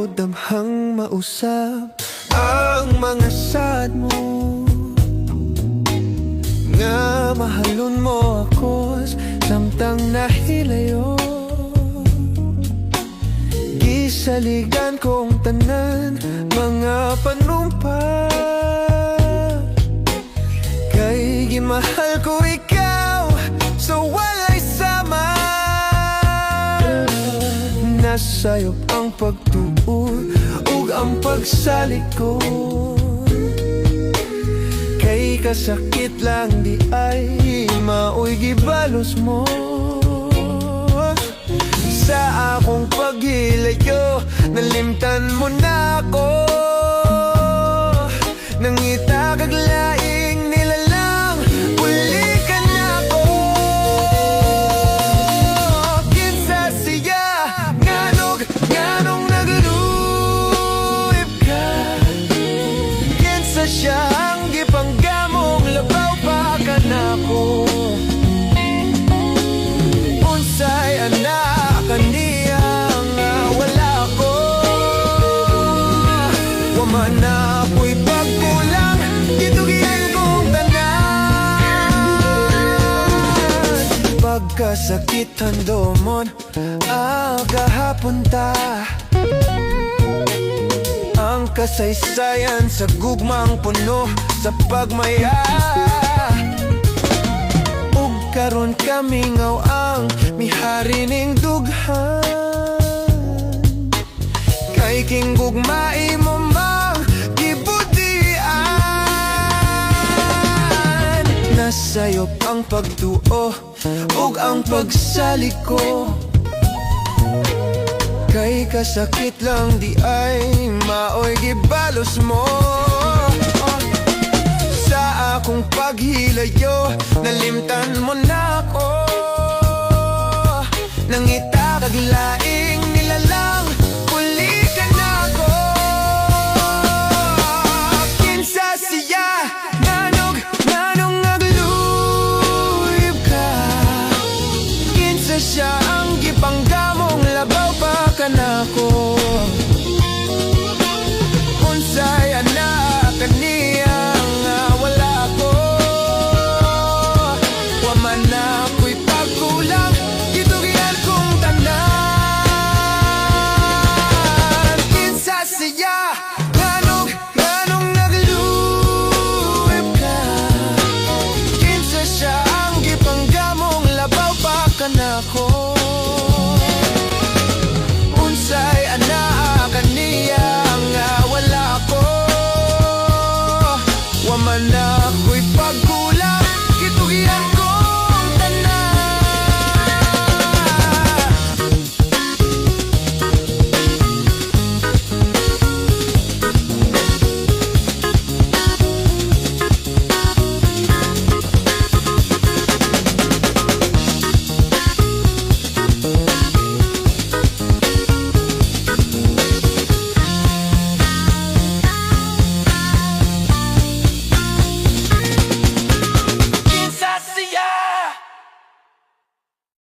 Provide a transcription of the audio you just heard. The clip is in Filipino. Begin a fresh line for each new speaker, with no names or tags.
ko damhang mausap ang mga sad mo, nga mahalon mo ako samtang nahilayo. Gisaligan kong tanan mga panumpa, kay gimahal ko ikaw so walay sama. Nasayop ang pagtuon ug ang pagsalig ko, kay kasakit lang di ay maoy gibalos mo. Sa akong paghilayo, nalimtan mo na ako, nangita kag laing nilalang, uli ka na ako. Kinsa siya, nganong nagluip ka, kinsa siya ang gipanggamong labaw pa ka na ko. Unsay anak kaniya nga wala ko, wama na ako'y pagkulang, gitugian kong tanan. Pagkasakit handomon kahapon ta, ang kasaysayan sa gugmang puno sa pagmaya. Karon kami ngaw ang mihari ning dughan, kay king gugmai mo mang gibutian. Nasayop ang pagtuo ug ang pagsalig ko, kay kasakit lang di ay maoy gibalos mo. Sa akong paghilayo, nalimtan mo na ako, nangita kag lain